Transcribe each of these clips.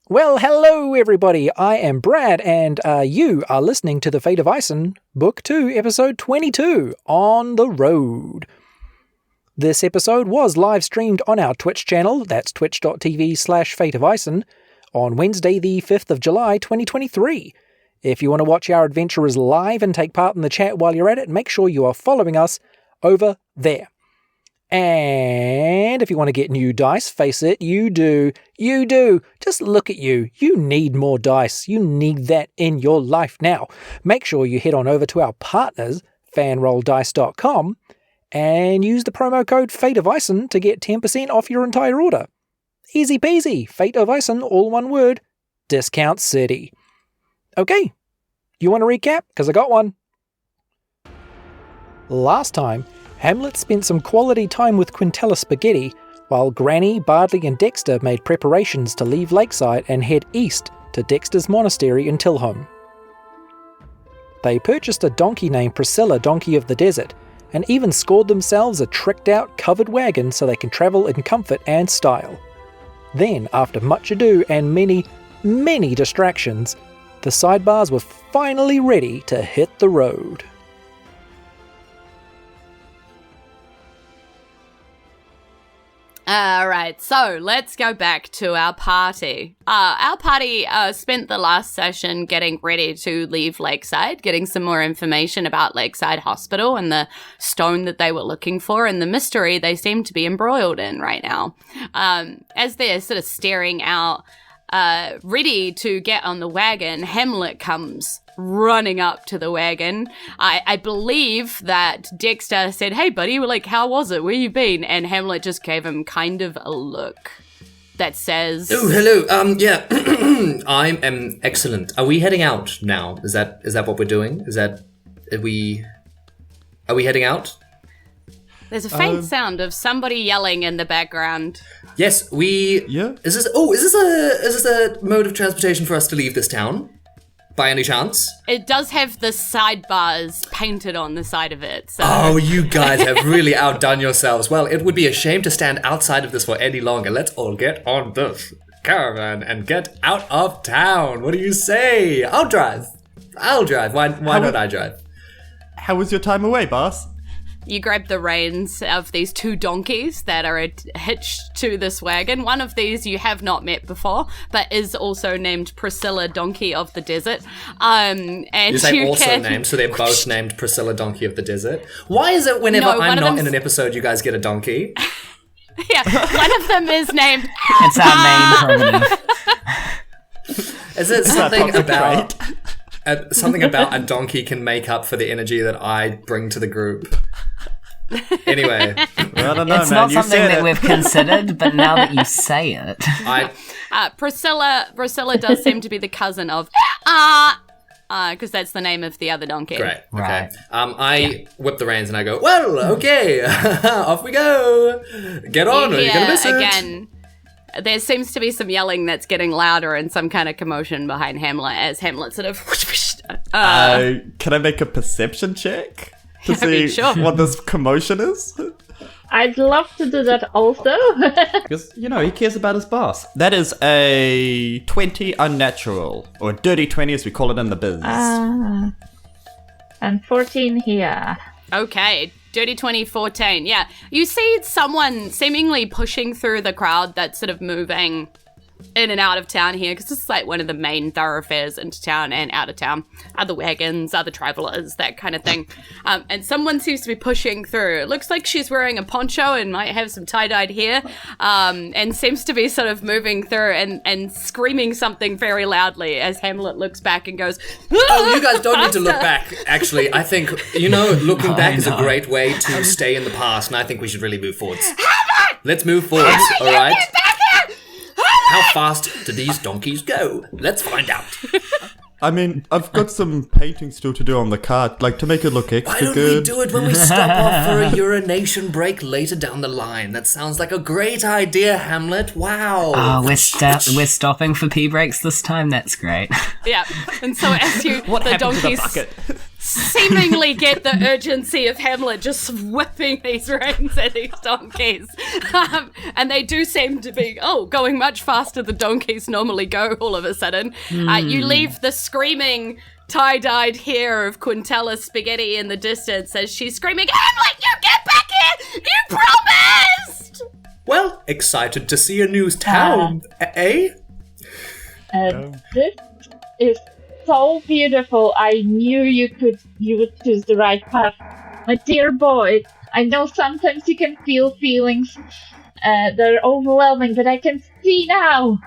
Well, hello everybody, I am Brad, and you are listening to The Fate of Isen, Book 2, Episode 22, On the Road. This episode was live-streamed on our Twitch channel, that's twitch.tv/fateofisen, on Wednesday the 5th of July 2023. If you want to watch our adventurers live and take part in the chat while you're at it, make sure you are following us over there. And if you want to get new dice, face it, you do. Just look at you. You need more dice. You need that in your life now. Make sure you head on over to our partners, fanrolldice.com, and use the promo code FATEOFISEN to get 10% off your entire order. Easy peasy. Fate of Isen, all one word. Discount City. Okay, you want to recap? Because I got one. Last time, Hamlet spent some quality time with Quintella Spaghetti, while Granny, Bardley and Dexter made preparations to leave Lakeside and head east to Dexter's monastery in Tillholm. They purchased a donkey named Priscilla, Donkey of the Desert, and even scored themselves a tricked-out covered wagon so they can travel in comfort and style. Then, after much ado and many distractions, the sidebars were finally ready to hit the road. Alright, so let's go back to our party. Our party spent the last session getting ready to leave Lakeside, getting some more information about Lakeside Hospital and the stone that they were looking for and the mystery they seem to be embroiled in right now. As they're sort of staring out, ready to get on the wagon, Hamlet comes running up to the wagon. I believe that Dexter said, "Hey buddy, like, how was it? Where you been?" And Hamlet just gave him kind of a look that says, "Oh, hello. Yeah, I'm excellent. Are we heading out now? Is that what we're doing? Are we heading out?" There's a faint sound of somebody yelling in the background. Yes, Yeah. Is this a mode of transportation for us to leave this town? By any chance? It does have the sidebars painted on the side of it. So. Oh, you guys have really outdone yourselves. Well, it would be a shame to stand outside of this for any longer. Let's all get on this caravan and get out of town. What do you say? I'll drive. Why not I drive? How was your time away, boss? You grab the reins of these two donkeys that are hitched to this wagon. One of these you have not met before, but is also named Priscilla, Donkey of the Desert. And you say also named, so they're both named Priscilla, Donkey of the Desert. Why is it whenever I'm not in an episode, you guys get a donkey? Yeah, one of them is named... It's our main primitive. Is it something about... something about a donkey can make up for the energy that I bring to the group? Anyway. Well, I don't know, it's man. not something that we've considered, but now that you say it. Priscilla does seem to be the cousin of... because that's the name of the other donkey. Great. Right. Okay. I whip the reins and I go, well, okay, off we go. Get on, or you're going to miss it. Again, there seems to be some yelling that's getting louder and some kind of commotion behind Hamlet as Hamlet sort of... Can I make a perception check to see what this commotion is? I'd love to do that also. Because, he cares about his boss. That is a 20 unnatural, or a dirty 20 as we call it in the biz. And 14 here. Okay, Dirty 2014. Yeah, you see someone seemingly pushing through the crowd that's sort of moving in and out of town here, because this is like one of the main thoroughfares into town and out of town. Other wagons, other travelers, that kind of thing. And someone seems to be pushing through. It looks like she's wearing a poncho and might have some tie-dyed hair, and seems to be sort of moving through and screaming something very loudly as Hamlet looks back and goes, "Oh, you guys don't need to look back, actually. I think, looking back is a great way to stay in the past, and I think we should really move forwards. Let's move forwards, all right? How fast do these donkeys go? Let's find out." I mean, I've got some painting still to do on the cart, like to make it look extra good. Why don't we do it when we stop off for a urination break later down the line? That sounds like a great idea, Hamlet. Wow. Oh, we're stopping for pee breaks this time? That's great. Yeah, and so as you, What the happened to the donkeys bucket? seemingly get the urgency of Hamlet just whipping these reins at these donkeys. And they do seem to be, going much faster than donkeys normally go all of a sudden. You leave the screaming, tie-dyed hair of Quintella Spaghetti in the distance as she's screaming, Hamlet, you get back here! You promised! Well, excited to see a new town, eh? This is so beautiful. I knew you would choose the right path. My dear boy, I know sometimes you can feel feelings that are overwhelming, but I can see now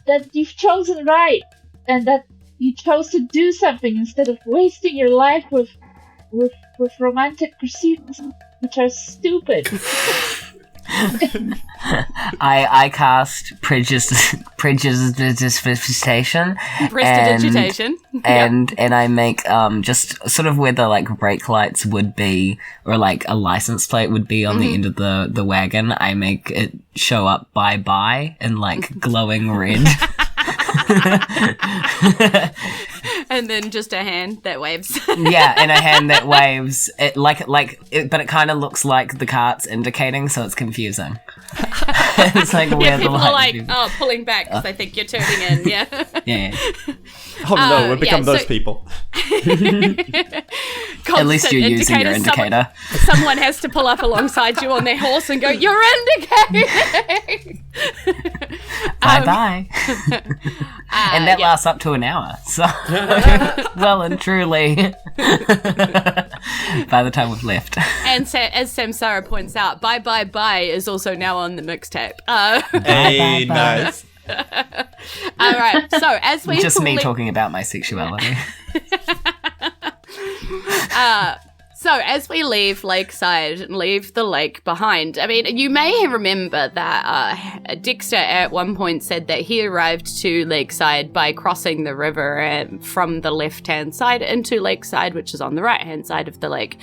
that you've chosen right and that you chose to do something instead of wasting your life with romantic pursuits which are stupid. I cast prestidigitation. Prestidigitation. And I make just sort of where the like brake lights would be, or like a license plate would be on the end of the wagon. I make it show up bye in like glowing red. And then just a hand that waves. Yeah, and a hand that waves. It but it kind of looks like the cart's indicating, so it's confusing. It's like where people the are light like, pulling back because they think you're turning in. Yeah. Yeah. Oh no, we've become those people. At least you're using your indicator. Someone has to pull up alongside you on their horse and go, "You're indicating." Bye. And that lasts up to an hour. So, well and truly, by the time we've left. And as Samsara points out, bye is also now on the mixtape. Hey, bye. nice. All right. So as we just me talking about my sexuality. So as we leave Lakeside and leave the lake behind, I mean, you may remember that Dexter at one point said that he arrived to Lakeside by crossing the river from the left-hand side into Lakeside, which is on the right-hand side of the lake.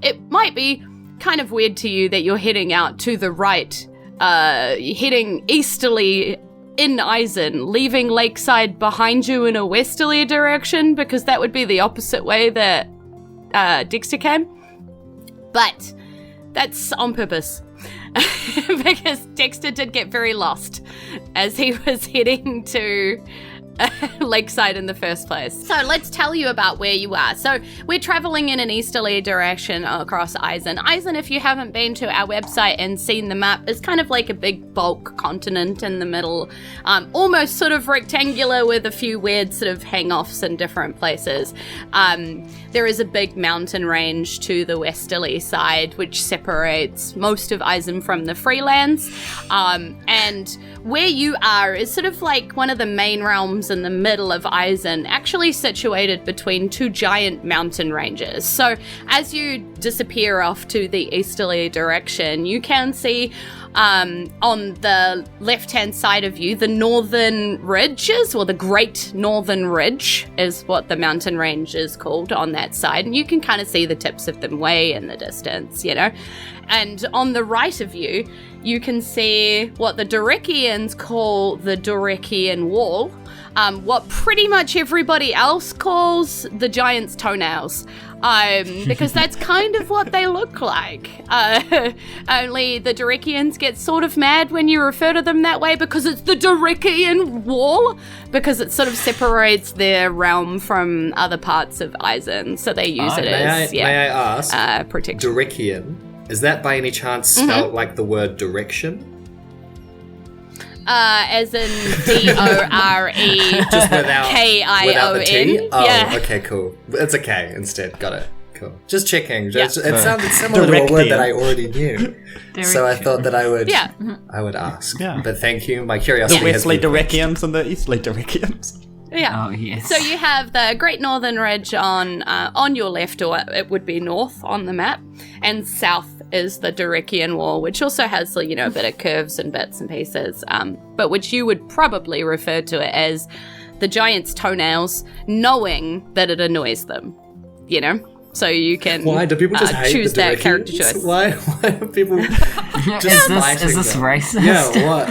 It might be kind of weird to you that you're heading out to the right, heading easterly in Isen, leaving Lakeside behind you in a westerly direction, because that would be the opposite way that Dexter came. But that's on purpose. Because Dexter did get very lost as he was heading to Lakeside in the first place. So let's tell you about where you are. So we're traveling in an easterly direction across Isen. Isen, if you haven't been to our website and seen the map, is kind of like a big bulk continent in the middle, almost sort of rectangular with a few weird sort of hang-offs in different places. There is a big mountain range to the westerly side, which separates most of Isen from the Freelands. And where you are is sort of like one of the main realms in the middle of Isen, actually situated between two giant mountain ranges. So as you disappear off to the easterly direction, you can see on the left-hand side of you, the northern ridges, or the Great Northern Ridge is what the mountain range is called on that side. And you can kind of see the tips of them way in the distance, you know. And on the right of you, you can see what the Dorikians call the Dorikian Wall, what pretty much everybody else calls the Giant's Toenails. Because that's kind of what they look like. Only the Dorikians get sort of mad when you refer to them that way, because it's the Dorikian Wall, because it sort of separates their realm from other parts of Isen, so they use it as may I ask, protection. Dorikian, is that by any chance spelled like the word direction? As in D-O-R-E Just without the T? K-I-O-N. Oh, Yeah. okay, cool. It's a K instead. Got it. Cool. Just checking. It sounded similar to a Directing. word that I already knew. So I thought that I would ask. Yeah. But thank you. My The curiosity has Westerly been quenched. Dorikians and the Easterly Dorikians. Yeah. Oh, yes. So you have the Great Northern Ridge on your left, or it would be north on the map, and south is the Dorikian Wall, which also has, you know, a bit of curves and bits and pieces, but which you would probably refer to it as the Giant's Toenails, knowing that it annoys them, you know? So you can Why do people just hate choose the that Dorikians? character choice. Why do people Is this racist? Yeah, what?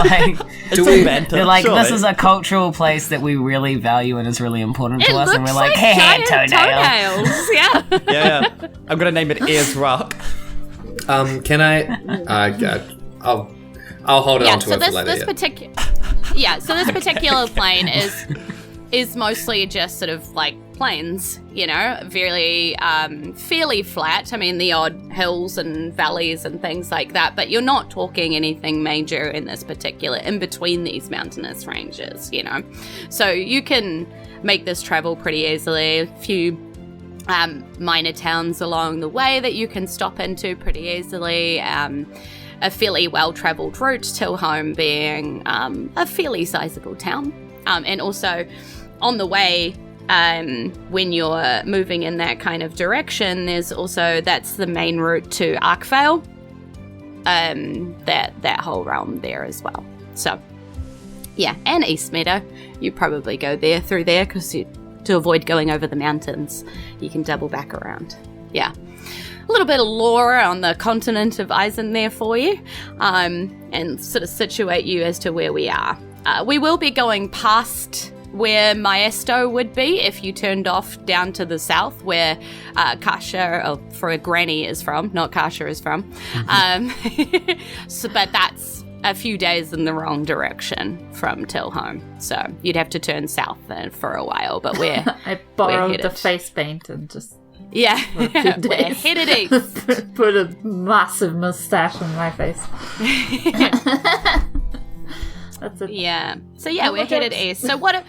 Like, they're like, surely. this is a cultural place that we really value and is really important to us, and we're like, hey, giant toenail. toenails. Yeah. Yeah. I'm gonna name it Ears Rock. Can I? I'll hold on to it for later. This particular plane is mostly just sort of like plains, you know, very fairly flat. I mean, the odd hills and valleys and things like that, but you're not talking anything major in between these mountainous ranges, you know. So you can make this travel pretty easily. A few minor towns along the way that you can stop into pretty easily. A fairly well-travelled route, Tillholm being a fairly sizable town. And also on the way, when you're moving in that kind of direction, that's the main route to Arkvale. That whole realm there as well. So, yeah, and East Meadow. You probably go through there because to avoid going over the mountains, you can double back around. Yeah. A little bit of lore on the continent of Isen there for you, and sort of situate you as to where we are. We will be going past where Maesto would be if you turned off down to the south, where Kasha, for Granny, is from, not Kasha is from. But that's a few days in the wrong direction from Tillholm, so you'd have to turn south then for a while. But I borrowed the face paint and just. Yeah, we're headed east. Put a massive mustache on my face. That's it. Yeah. So yeah, we're headed east. So what are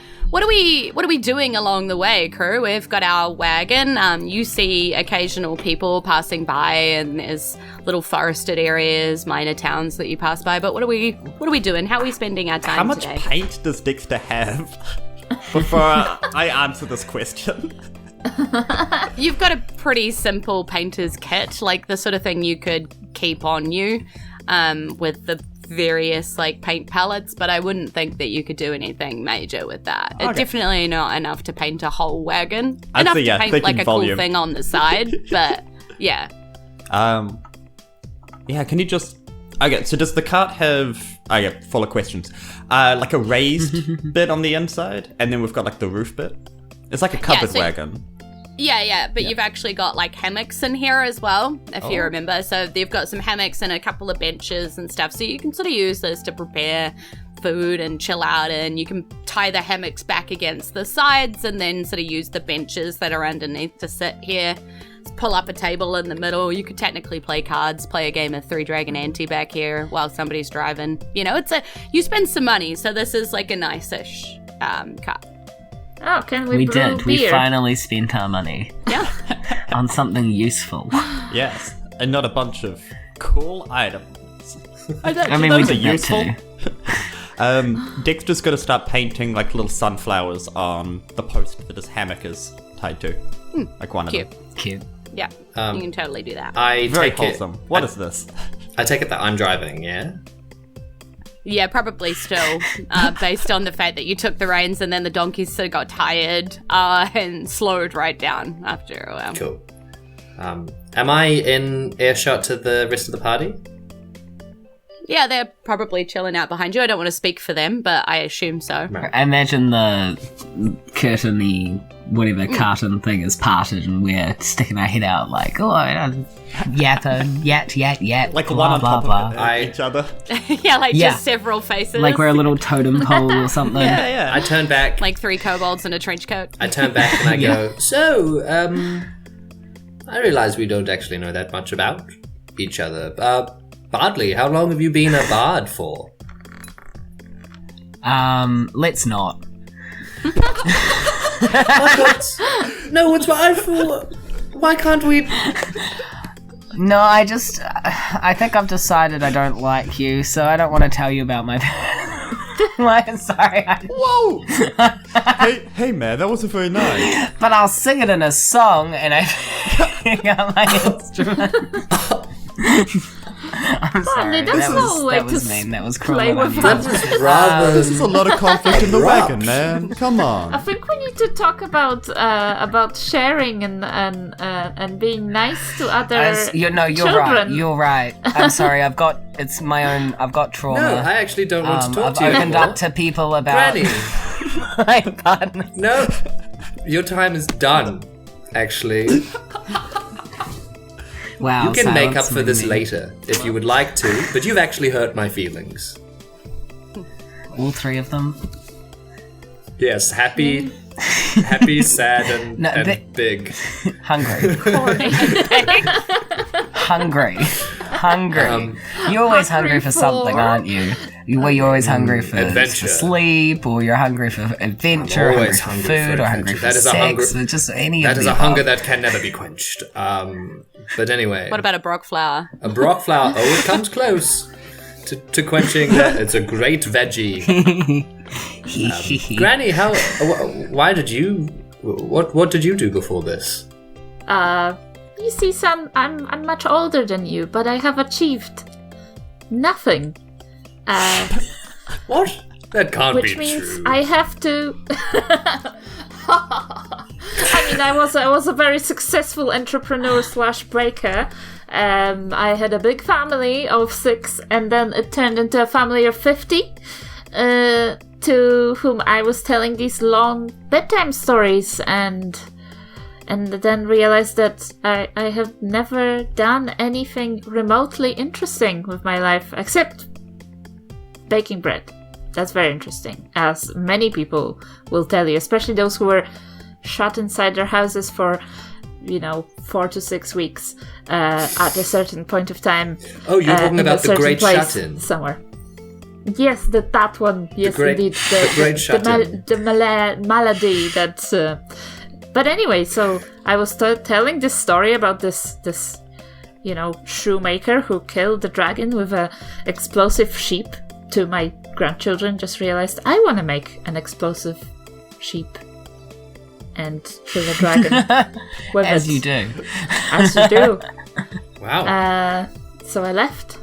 we doing along the way, crew? We've got our wagon. You see occasional people passing by, and there's little forested areas, minor towns that you pass by. But what are we doing? How are we spending our time today? How much paint does Dexter have? Before I answer this question. You've got a pretty simple painter's kit, like the sort of thing you could keep on you, with the various like paint palettes, but I wouldn't think that you could do anything major with that. Okay. Definitely not enough to paint a whole wagon. I'd Enough say, to yeah, paint thinking like a volume. cool thing on the side, but yeah. Yeah, can you just... Okay, so does the cart have... Okay, full of questions. Like a raised bit on the inside, and then we've got like the roof bit? It's like a covered wagon. Yeah, but you've actually got like hammocks in here as well, if you remember. So they've got some hammocks and a couple of benches and stuff. So you can sort of use this to prepare food and chill out, and you can tie the hammocks back against the sides and then sort of use the benches that are underneath to sit here. Just pull up a table in the middle. You could technically play cards, play a game of Three Dragon Ante back here while somebody's driving. You know, you spend some money, so this is like a nice-ish cart. Oh, can we brew did. beer? We finally spent our money. Yeah. On something useful. Yes, and not a bunch of cool items. I mean, we Those are did that useful. too. Dexter's going to start painting like little sunflowers on the post that his hammock is tied to. Like one Cute. of them. Cute. Yeah, you can totally do that. I Very take wholesome. it. What is this? I take it that I'm driving. Yeah. Yeah, probably still, based on the fact that you took the reins and then the donkeys sort of got tired and slowed right down after a while. Cool. Am I in earshot to the rest of the party? Yeah, they're probably chilling out behind you. I don't want to speak for them, but I assume so. I imagine the curtain-y, whatever carton thing is parted and we're sticking our head out like, yapping, yat, Like blah, one on blah, top blah. of each other. Yeah, Yeah. just several faces. Like we're a little totem pole or something. Yeah. I turn back. like 3 kobolds in a trench coat. I turn back and I go, so, I realize we don't actually know that much about each other. Bardley, how long have you been a bard for? Let's not. No, it's my fault. Why can't we... No, I think I've decided I don't like you, so I don't want to tell you about my... Sorry. Whoa! hey, man, that wasn't very nice. But I'll sing it in a song, and I pick up my instrument. I'm sorry. that's no way that was to mean. That was play cruel. with That was rather. This is a lot of conflict in the Abrupt. wagon, man. Come I on. think we need to talk about sharing and being nice to other You're right. children. You're right. I'm sorry. I've got trauma. No, I actually don't want to talk I've to you opened anymore. up to people about Granny, my partner. no, your time is done. Actually, Wow. you can make up silence for this me. later if you would like to, but you've actually hurt my feelings. All three of them. Yes, happy, sad, and, No, and they- big. Hungry. Hungry. You're always hungry for something, aren't you? You're always hungry for Adventure. sleep, or you're hungry for adventure, I'm hungry always for hungry food, for or hungry adventure. for That is a sex, hunger- or just any That of is the a hunger above. that can never be quenched. But anyway, What about a Brock flower? a brock flower? Oh, it comes close to quenching. It's a great veggie. Granny, why did you? What did you do before this? You see, son, I'm much older than you, but I have achieved nothing. What? That can't Which be means true. I have to. I mean, I was a very successful entrepreneur / breaker. I had a big family of 6, and then it turned into a family of 50, to whom I was telling these long bedtime stories, and then realized that I have never done anything remotely interesting with my life except baking bread. That's very interesting, as many people will tell you, especially those who were shut inside their houses for 4 to 6 weeks at a certain point of time. Oh, you're talking in about a the certain Great place Shut-In. somewhere. Yes, that one. Yes, great- indeed. the Great Shut-In. The malady that. But anyway, so I was telling this story about this shoemaker who killed the dragon with a explosive sheep to my grandchildren. Just realized I want to make an explosive sheep and kill a dragon with As it. you do. As you do. Wow. So I left,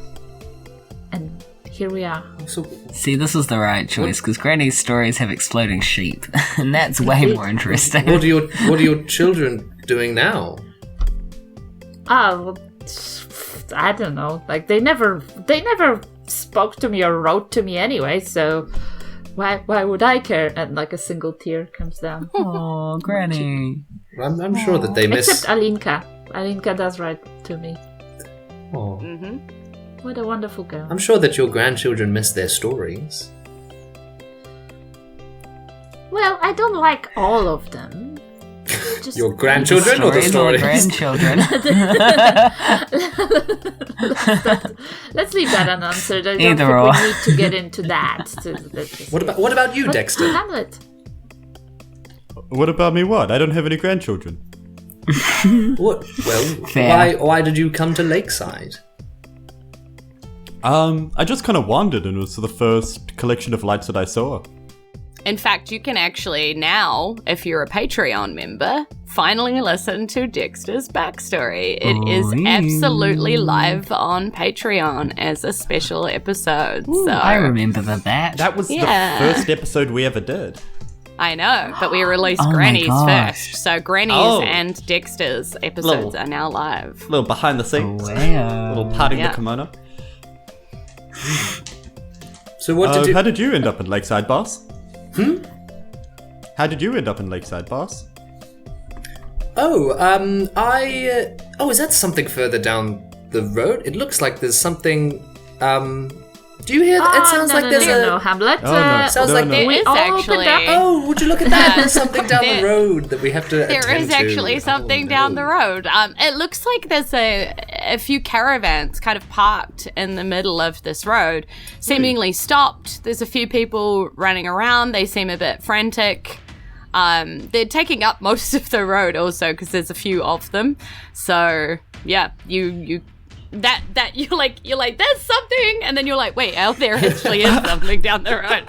and here we are. So, See, this was the right choice, because Granny's stories have exploding sheep, and that's way more interesting. what are your children doing now? Well, I don't know. Like they never spoke to me or wrote to me anyway. So why would I care? And like a single tear comes down. Oh, Granny. I'm sure that they miss. Except Alinka. Alinka does write to me. Oh. Mm-hmm. What a wonderful girl. I'm sure that your grandchildren miss their stories. Well, I don't like all of them. Just Your grandchildren or the Stories stories? grandchildren. Let's leave that unanswered. I don't Either think or. we need to get into that. What about you, Dexter? Hamlet. What about me? What? I don't have any grandchildren. What? Well, Fair. why did you come to Lakeside? I just kind of wandered, and it was the first collection of lights that I saw. In fact, you can actually now, if you're a Patreon member, finally listen to Dexter's backstory. It is absolutely live on Patreon as a special episode. So I remember that. That was Yeah. the first episode we ever did. I know, but we released Oh my Granny's gosh. first. So Granny's Oh. and Dexter's episodes Little- are now live. A little behind the scenes. Wow. Little parting Yeah. the kimono. So what did you? How did you end up in Lakeside, boss? How did you end up in Lakeside, boss? Is that something further down the road? It looks like there's something. Do you hear that? It sounds like there's no, Hamlet. Oh, no. Sounds No, like no. There we is all actually. opened up. Oh, would you look at that? There's something down the There- road that we have to There attend is to. actually something down the road. It looks like there's a few caravans kind of parked in the middle of this road, seemingly stopped. There's a few people running around. They seem a bit frantic. They're taking up most of the road also because there's a few of them. So yeah, that you're like there's something, and then you're like, wait, out there actually is something down the road.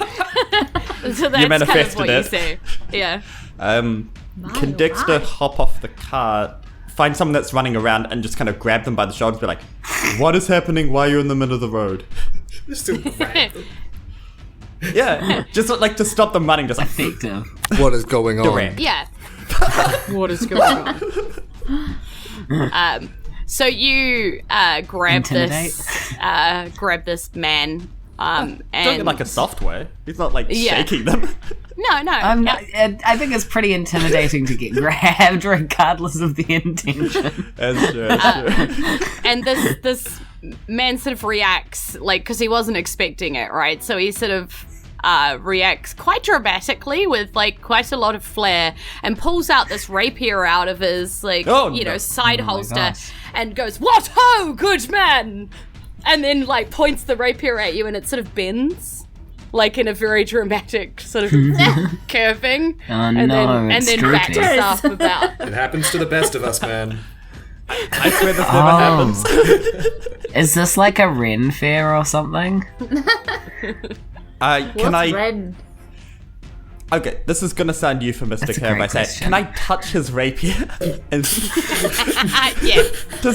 So that's kind of manifested what you it. see. Yeah. Can Dexter hop off the cart, find someone that's running around and just kind of grab them by the shoulder and be like, what is happening? Why are you in the middle of the road? Just to grab them. Yeah, just like to stop them running, just like, Effective. What is going on? direct. Yeah. What is going on? So you grab this man. Don't And in like a soft way. He's not like Yeah. shaking them. no. I think it's pretty intimidating to get grabbed, regardless of the intention. That's true. And this man sort of reacts because he wasn't expecting it, right? So he sort of reacts quite dramatically with quite a lot of flair and pulls out this rapier out of his side holster gosh. and goes, "What ho, good man!" And then points the rapier at you and it sort of bends. In a very dramatic sort of curving. Oh and no, then it's backs droopy. up about. It happens to the best of us, man. I swear this never happens. Is this like a Ren fair or something? Can What's I... Ren? Okay, this is gonna sound euphemistic That's a here if I great say it. question. Can I touch his rapier and Yeah. to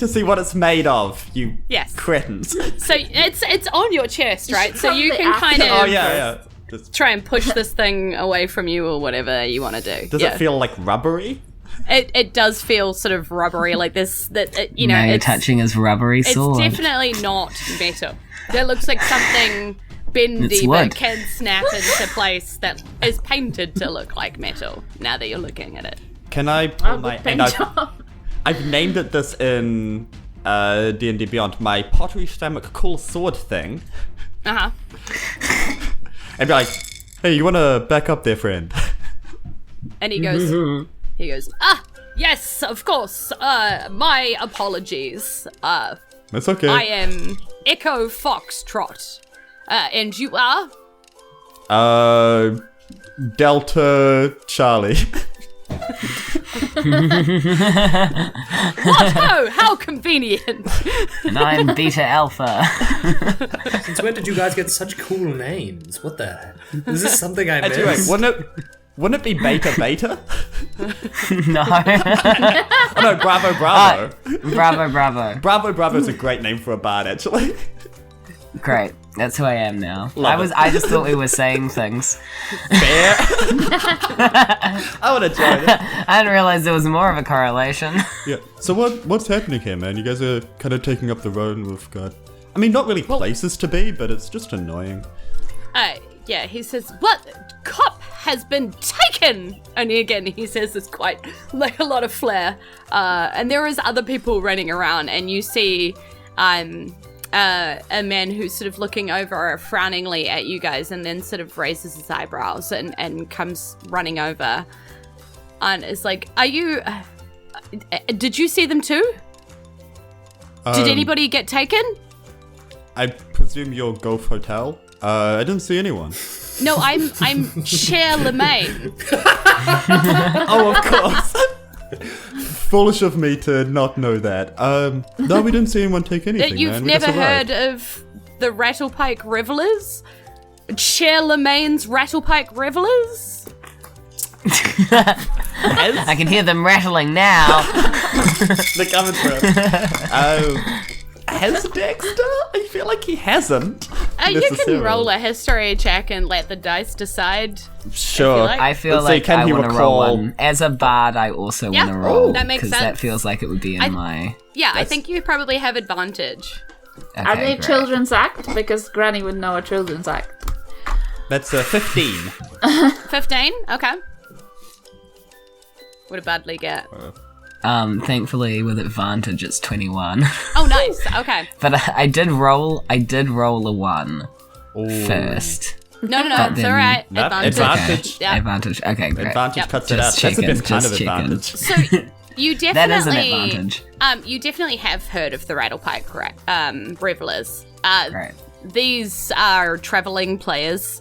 see what it's made of? You Yes. cretins. So it's on your chest, right? So you Probably can kind after. of Oh yeah. Just, try and push this thing away from you or whatever you want to do. does it feel like rubbery? It does feel sort of rubbery, like this. That you know, Now you're it's touching his rubbery it's sword. definitely not metal. That looks like something bendy It's but wood. can snap into place that is painted to look like metal. Now that you're looking at it, Can I pull Oh, my... good And paint job. I've named it this in D&D Beyond, my pottery stomach cool sword thing. And be like, hey, you wanna back up there, friend? and he goes, yes, of course. My apologies. That's okay. I am Echo Foxtrot. And you are? Delta Charlie. What? Oh, how convenient. And I'm Beta Alpha. Since when did you guys get such cool names? What the? Is this something I Anyway, missed? wouldn't it be Beta Beta? No. Oh no, Bravo Bravo. Bravo. Bravo Bravo is a great name for a bard, actually. Great. That's who I am now. Love I just thought we were saying things. Fair. I would have joined it. I didn't realize there was more of a correlation. Yeah. So what's happening here, man? You guys are kind of taking up the road and we've got... I mean, not really places to be, but it's just annoying. Yeah, he says, what? Cop has been taken! And again, he says it's quite like a lot of flair. And there is other people running around, and you see a man who's sort of looking over frowningly at you guys and then sort of raises his eyebrows and comes running over and is like, are you... did you see them too? Did anybody get taken? I presume you're Gulf Hotel? I didn't see anyone. No, I'm Cher Lemaine. Oh, of course. Foolish of me to not know that. No, we didn't see anyone take anything, You've man. We never just arrived. heard of the Rattlepike Revelers? Cher Lemaine's Rattlepike Revelers? I can hear them rattling now. They're coming through. Has Dexter? I feel like he hasn't. You can necessarily. roll a history check and let the dice decide. Sure. like. I feel Let's see, like can I he want to roll recall- one. As a bard, I also Yeah, want to roll. that makes Because that sense. feels like it would be in my... Yeah, I think you probably have advantage. Okay, Are they great. children's act? Because Granny would know a children's act. That's 15. 15? Okay. What did Budley get? Thankfully, with advantage, it's 21. Oh, nice. Okay. But I did roll a 1 first. No, But it's then- alright. No, Advantage. advantage. Yeah. Advantage. Okay, great. Advantage Yep. cuts it out. Just That's the checking, best kind of just checking. advantage. So you definitely That is an advantage. You definitely have heard of the Rattlepike Revelers. Right. These are traveling players,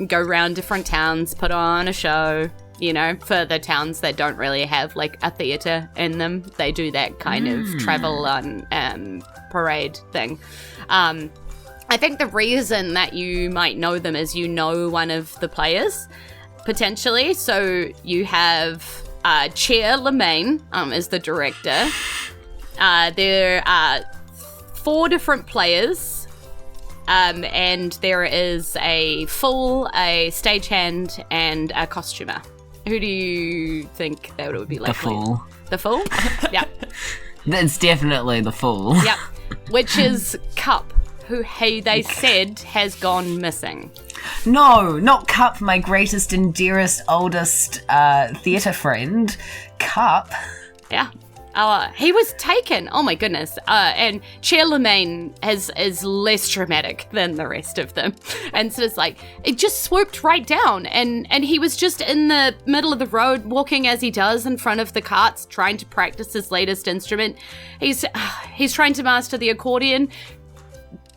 go around different towns, put on a show. You know, for the towns that don't really have like a theatre in them, they do that kind of travel on parade thing. I think the reason that you might know them is you know one of the players, potentially. So you have Chair Lemaine is the director. There are 4 different players, and there is a fool, a stagehand, and a costumer. Who do you think that would be likely? The fool. The fool? Yep. That's definitely the fool. Yep. Which is Cup, who they said has gone missing. No, not Cup, my greatest and dearest, oldest theatre friend. Cup. Yeah. He was taken. Oh my goodness. And Chair Lemaine is less dramatic than the rest of them. And so it's like, it just swooped right down. And he was just in the middle of the road, walking as he does in front of the carts, trying to practice his latest instrument. He's trying to master the accordion.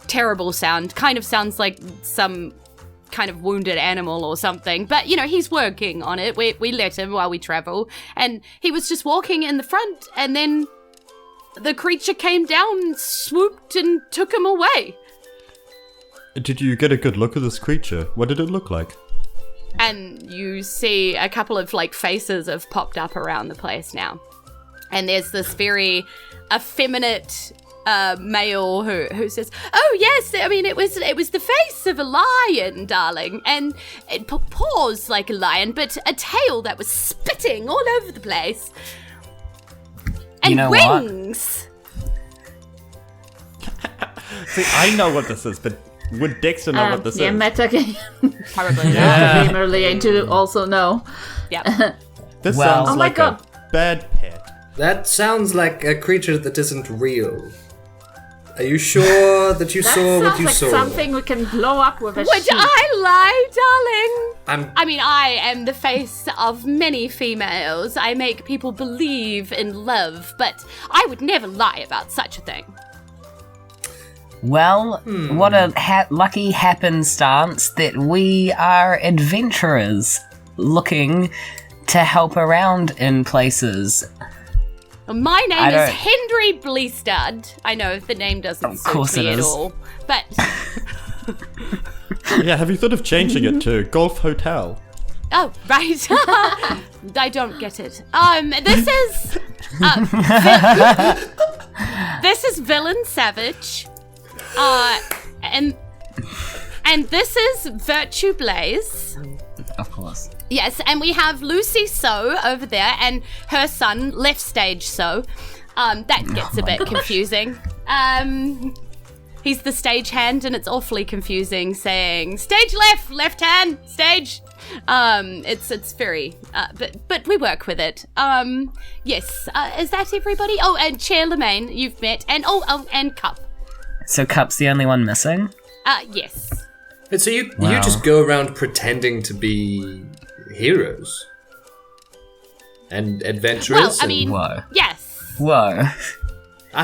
Terrible sound. Kind of sounds like some kind of wounded animal or something, but he's working on it. We let him while we travel, and he was just walking in the front, and then the creature came down, swooped, and took him away. Did you get a good look at this creature? What did it look like? And you see a couple of faces have popped up around the place now, and there's this very effeminate male who says, "Oh yes, I mean it was the face of a lion, darling, and it paws like a lion, but a tail that was spitting all over the place, and wings." See, I know what this is, but would Dexter know what this is? Metagame. Probably Yeah. The game related to also know. Yeah. This sounds Oh my like God. a bad pet. That sounds like a creature that isn't real. Are you sure that you saw what you That saw? sounds like something we can blow up with a Would sheep. I lie, darling? I'm I am the face of many females. I make people believe in love, but I would never lie about such a thing. Well, what a lucky happenstance that we are adventurers looking to help around in places. My name I is don't- Henry Bleestad. I know the name doesn't Of course suit me it at is. all, but Yeah, have you thought of changing it to Golf Hotel? oh right, I don't get it. This is this is Villain Savage, and this is Virtue Blaze. Of course. Yes, and we have Lucy So over there, and her son, Left Stage So. That gets a bit confusing. He's the stage hand, and it's awfully confusing saying stage left, left hand, stage. It's very, but we work with it. Yes, is that everybody? Oh, and Chair Lemaine, you've met, and and Cup. So Cup's the only one missing? Yes. And so you Wow. just go around pretending to be heroes and adventurers. Well, I mean, Whoa. yes. Whoa.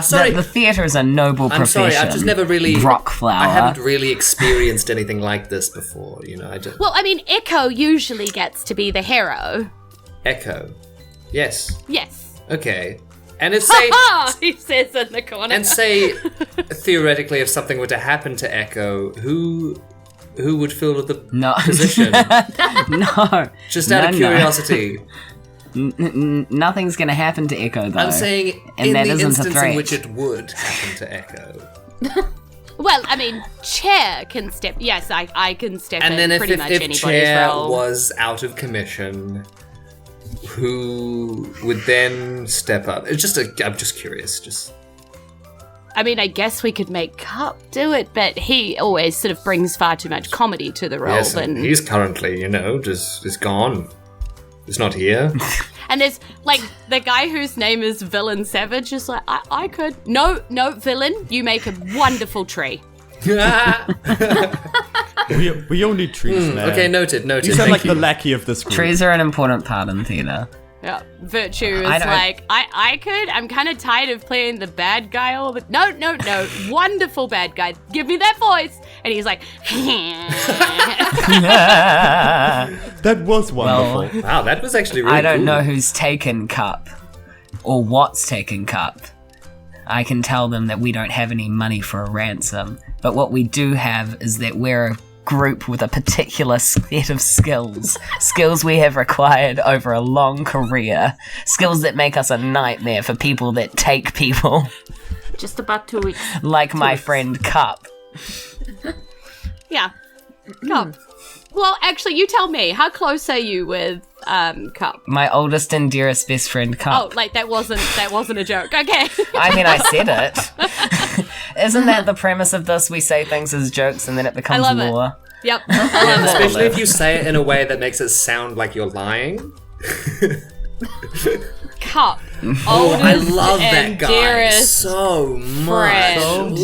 sorry, The theatre is a noble I'm profession. sorry. I've just never really Rock flower. I haven't really experienced anything like this before. I just Well, I mean, Echo usually gets to be the hero. Echo. Yes. Yes. Okay. And it's say He says in the corner. and say theoretically, if something were to happen to Echo, who would fill the No. position? No. Just out of No. curiosity. Nothing's gonna happen to Echo, though. I'm saying And in that the isn't a instance in threat. which it would happen to Echo. Well, I mean, Chair can step. Yes, I can step And in then pretty if much anybody's Chair role. was out of commission, who would then step up? I'm just curious. I mean, I guess we could make Cup do it, but he always sort of brings far too much comedy to the role. Yes, and he's currently, just is gone. He's not here. And there's like the guy whose name is Villain Savage is like, I could. No, Villain, you make a wonderful tree. We all need trees, man. Okay, noted. You sound Thank like you. the lackey of this group. Trees are an important part in theatre. Yeah, Virtue is I don't- like, I could. I'm kind of tired of playing the bad guy all the. No, wonderful bad guy. Give me that voice. And he's like, That was wonderful. Wow, that was actually really I don't cool. know who's taken Cup, or what's taken Cup. I can tell them that we don't have any money for a ransom, but what we do have is that we're group with a particular set of skills we have acquired over a long career, skills that make us a nightmare for people that take people. Just about 2 weeks. Like my friend Cup. Yeah. Cup. Well, actually, you tell me. How close are you with Cup? My oldest and dearest best friend Cup. Oh, like that wasn't a joke. Okay. I mean, I said it. Isn't that the premise of this? We say things as jokes and then it becomes lore. Yep. I love it. Especially if you say it in a way that makes it sound like you're lying. Cup. Oh, I love that and guy dearest so much. friend.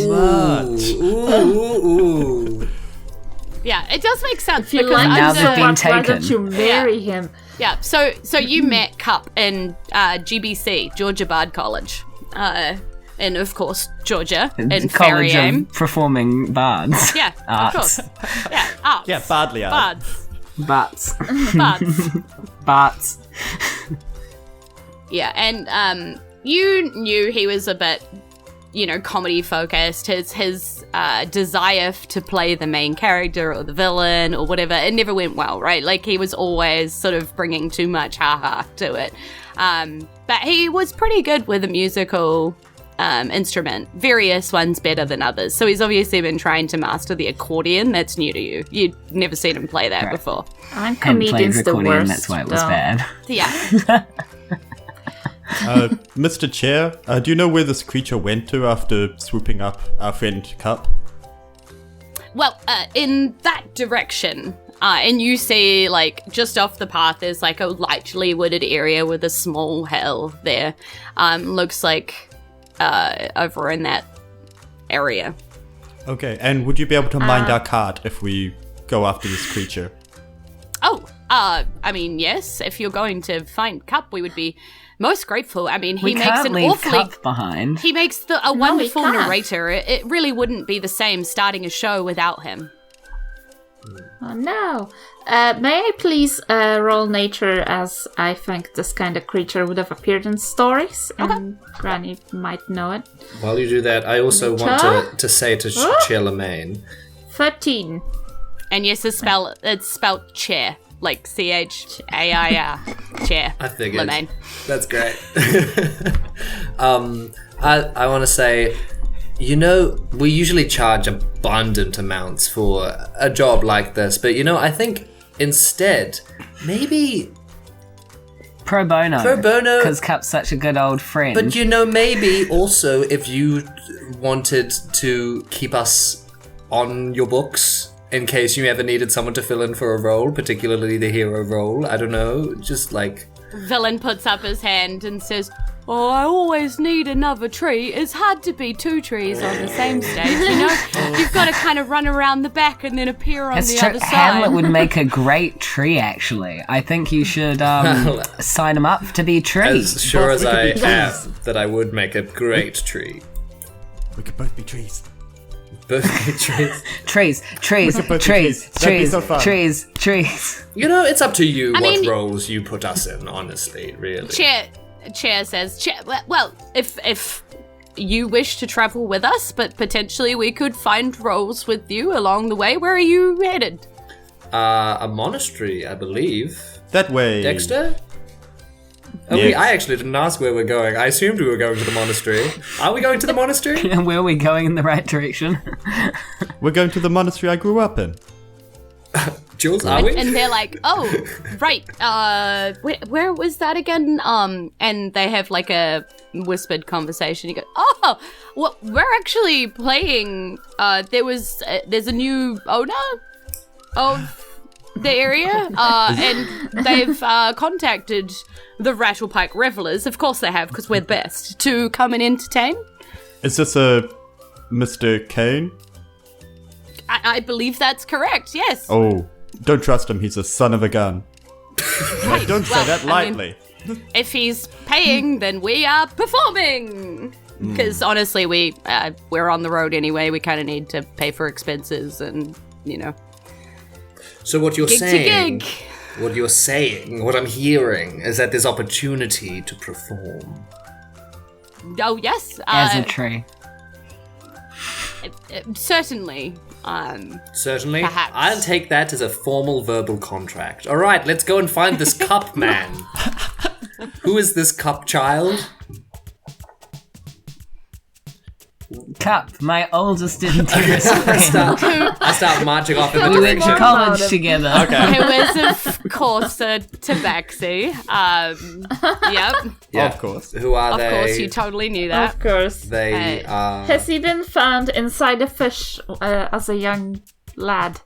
Ooh. Yeah, it does make sense. If you because like now him so they've been much, why taken. don't you marry him? Yeah, so you met Cup in GBC, Georgia Bard College. And of course, Georgia, in College Farriam. of Performing Bards. Yeah, Arts. of course. Yeah, arts. Yeah, Bardley art. Bards. Butts. Bards. Butts. Yeah, and you knew he was a bit, comedy focused. His desire to play the main character or the villain or whatever, it never went well, right? Like, he was always sort of bringing too much ha-ha to it. But he was pretty good with a musical instrument, various ones better than others. So he's obviously been trying to master the accordion. That's new to you. You'd never seen him play that before. I'm Hadn't played comedians the accordion, worst. that's why it was though. bad. Yeah. Mr. Chair, do you know where this creature went to after swooping up our friend Cup? Well, in that direction, and you see, like, just off the path, there's, like, a lightly wooded area with a small hill there. Looks like over in that area. Okay, and would you be able to mind our cart if we go after this creature? Oh, I mean, yes, if you're going to find Cup, we would be most grateful. I mean, We he makes can't an leave awfully... Cup behind. He makes a wonderful can't. narrator. It really wouldn't be the same starting a show without him. Oh no. May I please roll nature, as I think this kind of creature would have appeared in stories, and Granny might know it. While you do that, I also want to say to Charlemagne. 13. And yes, it's spelled chair, like CHAIR, chair. I figured. Lemaine. That's great. I want to say, we usually charge abundant amounts for a job like this, but I think instead, maybe Pro bono. Pro bono. Because Cup's such a good old friend. But maybe also if you wanted to keep us on your books in case you ever needed someone to fill in for a role, particularly the hero role. I don't know, just like... Villain puts up his hand and says, "Oh, I always need another tree. It's hard to be two trees on the same stage, You've got to kind of run around the back and then appear on That's the true. other side." Hamlet would make a great tree, actually. I think you should sign him up to be tree. As sure as I am that I would make a great tree. We could both be trees. Both be trees. Trees. That'd be so fun. Trees. It's up to you what mean- roles you put us in, honestly, really. Chair says, well, if you wish to travel with us, but potentially we could find roles with you along the way. Where are you headed? A monastery, I believe. That way. Dexter? Yes. I actually didn't ask where we're going. I assumed we were going to the monastery. Are we going to the monastery? Were we going in the right direction? We're going to the monastery I grew up in. Jules, are we? And they're like, "Oh, right. Where was that again?" And they have like a whispered conversation. You go, "Oh, well, we're actually playing. There's a new owner of the area, and they've contacted the Rattlepike Revelers. Of course they have, because we're the best, to come and entertain." Is this a Mr. Kane? I believe that's correct. Yes. Oh, don't trust him. He's a son of a gun. Right. Don't say Well, that I mean, lightly. if he's paying, then we are performing. Because honestly, we're on the road anyway. We kind of need to pay for expenses and, So what you're gig saying... to gig. What you're saying, what I'm hearing, is that there's opportunity to perform. Oh, yes. As a tree. Certainly. Certainly. Perhaps. I'll take that as a formal verbal contract. All right, let's go and find this cup man. Who is this cup child? Cup, my oldest and dearest friend. I start marching off in the We went to direction. college together. It was, of course, a tabaxi. Yep. Yeah. Of course. Who are Of they? course, you totally knew that. Of course. They are... Has he been found inside a fish as a young lad?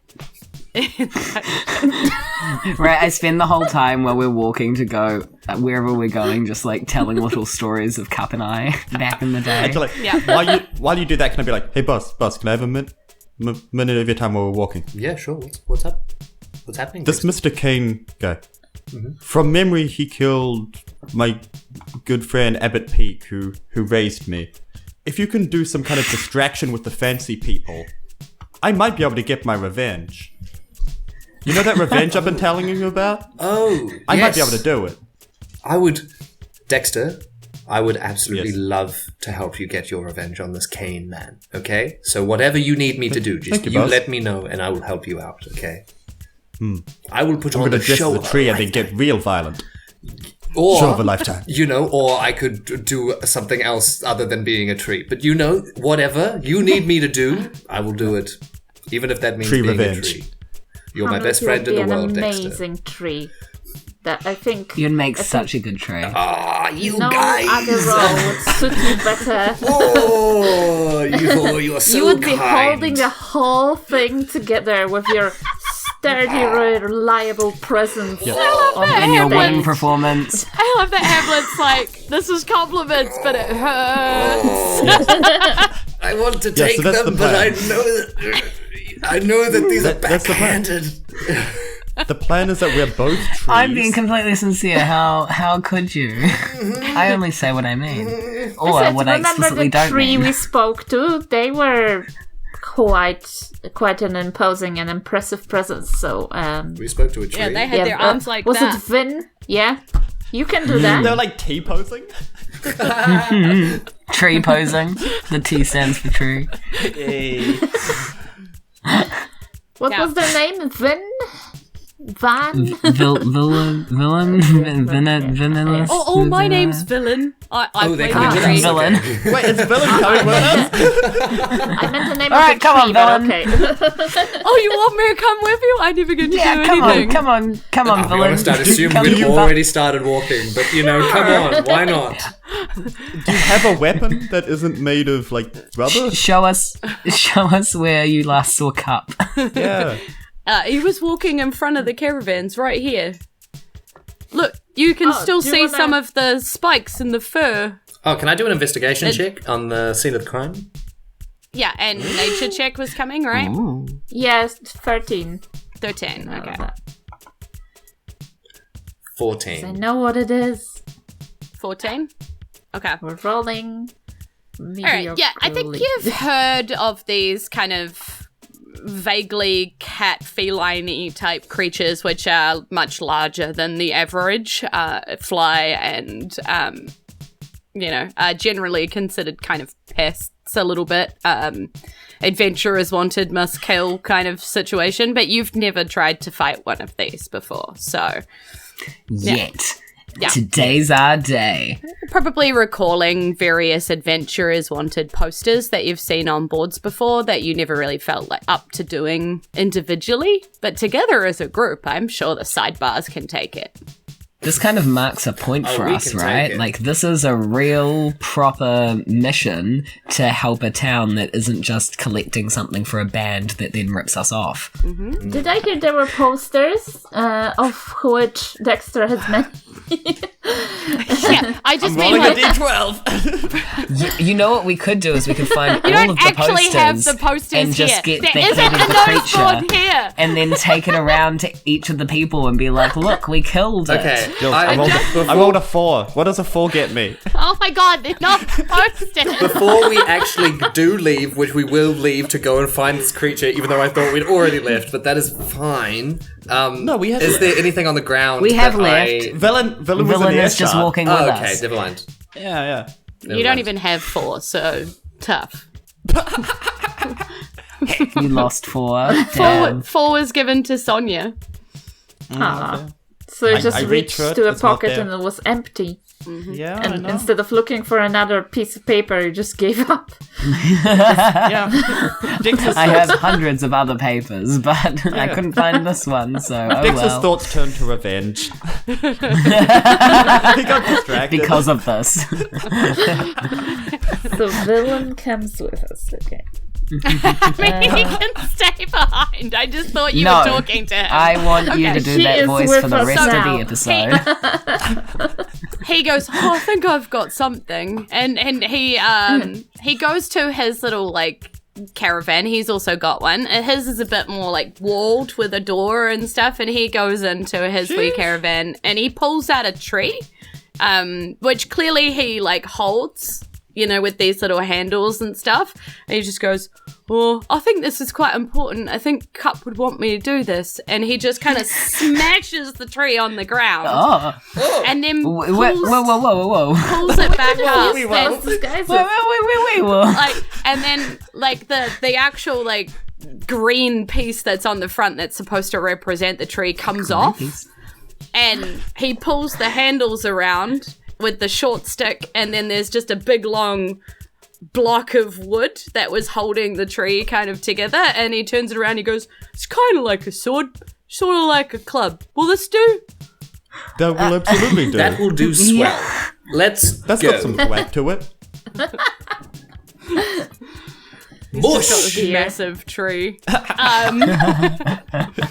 Right, I spend the whole time while we're walking to go wherever we're going, just like telling little stories of Cup and I back in the day. Actually, while you do that, can I be like, hey, boss, can I have a minute of your time while we're walking? Yeah, sure. What's up? What's happening? This Mr. Kane guy. From memory, he killed my good friend Abbott Peak, who raised me. If you can do some kind of distraction with the fancy people, I might be able to get my revenge. You know that revenge I've been telling you about? Oh, I might be yes. able to do it. Dexter, I would absolutely Yes. love to help you get your revenge on this Kane man, okay? So whatever you need me to do, just Thank you, you boss. let me know and I will help you out, okay? I will put I'm on going the to dress show as a tree of and a then get real violent. Or, Show of a lifetime. or I could do something else other than being a tree. But whatever you need me to do, I will do it. Even if that means Tree being revenge. a tree. You're my Hamlet best friend in would the be world, an Dexter. amazing tree. That I think You'd make such a good tree. Ah, you no guys! other role would suit you better. Oh, you're so You would be kind. holding the whole thing together with your sturdy, reliable presence. In your wedding Hamlet. performance. I love that Hamlet's like, this is compliments, but it hurts. I want to Yeah, take so that's them, the but I plan. know that these are That's the plan. backhanded. The plan is that we're both trees. I'm being completely sincere. How could you? I only say what I mean. Or Said, what I remember explicitly the don't tree mean. we spoke to? They were quite an imposing and impressive presence. So We spoke to a tree. Yeah, they had their arms like was that. it Vin? Yeah, you can do that. They're like T-posing. Tree posing. The T stands for tree. Yay. What Yeah. was their name? Vin? Van? Villainous. Oh, my name's Villain. I they play come the with tree. us. Villain. Wait, is Villain coming with us? I meant the name All of right, the come tree, on, but Villain. okay. Oh, you want me to come with you? I never get to Yeah, do come anything. on, I'll be villain. honest, I'd assumed Come we'd you already started walking, but come on, why not? Do you have a weapon that isn't made of, like, rubber? Show us where you last saw Cup. Yeah. He was walking in front of the caravans right here. Look, you can still do you see wanna- some of the spikes in the fur. Oh, can I do an investigation check on the scene of the crime? Yeah, and nature check was coming, right? Yes, 13. 13, okay. 14. I know what it is. 14? Okay. We're rolling. Alright, yeah, I think you've heard of these kind of vaguely cat feline-y type creatures which are much larger than the average, fly and, are generally considered kind of pests a little bit. Adventurers wanted, must kill kind of situation, but you've never tried to fight one of these before, so... Yet. Yeah. Today's our day. Probably recalling various adventurers wanted posters that you've seen on boards before that you never really felt like up to doing individually, but together as a group, I'm sure the sidebars can take it. This kind of marks a point for we us, can take right? it. Like, this is a real, proper mission to help a town that isn't just collecting something for a band that then rips us off. Did I hear there were posters of which Dexter has many? Yeah, I just mean Rolling a like D12. You know what we could do is we could find you all don't of the actually posters, have the posters and just here. get There the isn't head a of the notice board creature here. and then take it around to each of the people and be like, look, we killed it. Okay, I rolled a 4. What does a 4 get me? Oh my god, they're not posted. Before we actually do leave, which we will leave to go and find this creature, even though I thought we'd already left, but that is fine. No, we have. Is there anything on the ground? We have that left. Villain was Villain in is just earshot. walking with Oh, okay, us. never mind. Yeah. Never You don't mind. even have 4, so tough. You lost 4. Four, Damn. 4 was given to Sonia. Ah. So it just I reached reached to a it's not pocket there. and it was empty. Yeah, I And know. instead of looking for another piece of paper, you just gave up. Yeah. Dexter's I have thoughts, hundreds of other papers, but I couldn't find this one, so oh Dexter's well. thoughts turned to revenge. He got distracted. Because of this. The villain comes with us. Okay. Maybe he can stay behind. I just thought you No, were talking to him. I want you to do He that is voice with for the us rest of now. the episode. He goes, oh, I think I've got something. And he goes to his little, like, caravan. He's also got one. His is a bit more, like, walled with a door and stuff. And he goes into his wee caravan and he pulls out a tree, which clearly he, like, holds, you know, with these little handles and stuff. And he just goes, oh, I think this is quite important. I think Cup would want me to do this. And he just kind of smashes the tree on the ground. Oh. And then Whoa, pulls, whoa. pulls it back up. Wait, and- what? This guy's Wait. like, and then like the actual like green piece that's on the front that's supposed to represent the tree comes off, and he pulls the handles around with the short stick, and then there's just a big long block of wood that was holding the tree kind of together, and he turns it around, he goes, it's kind of like a sword, sort of like a club. Will this do? That will absolutely do. That will do swell. Let's That's go. got some whack to it. Bush! Massive tree.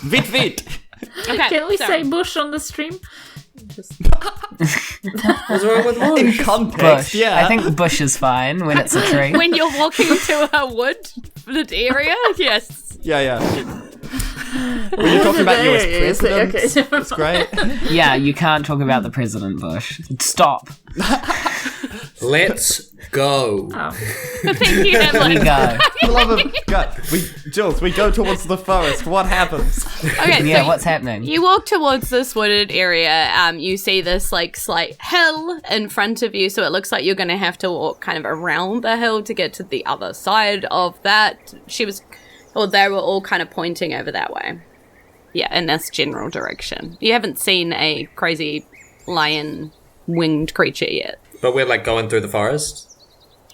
Vit. Okay, Can we so- say bush on the stream? What's wrong with In bush? context, Bush. yeah. I think bush is fine when it's a tree. when you're walking to a wooded area? Yes. Yeah. When you're talking about US There it is. presidents, Okay. it's great. Yeah, you can't talk about the president, Bush. Stop. Let's go. Thank you, Here Headliner. we go. For the love of God. Jules, we go towards the forest. What happens? Okay, Yeah, so what's happening? you walk towards this wooded area. You see this like slight hill in front of you, so it looks like you're going to have to walk kind of around the hill to get to the other side of that. They were all kind of pointing over that way. Yeah, in this general direction. You haven't seen a crazy lion winged creature yet. But we're like going through the forest.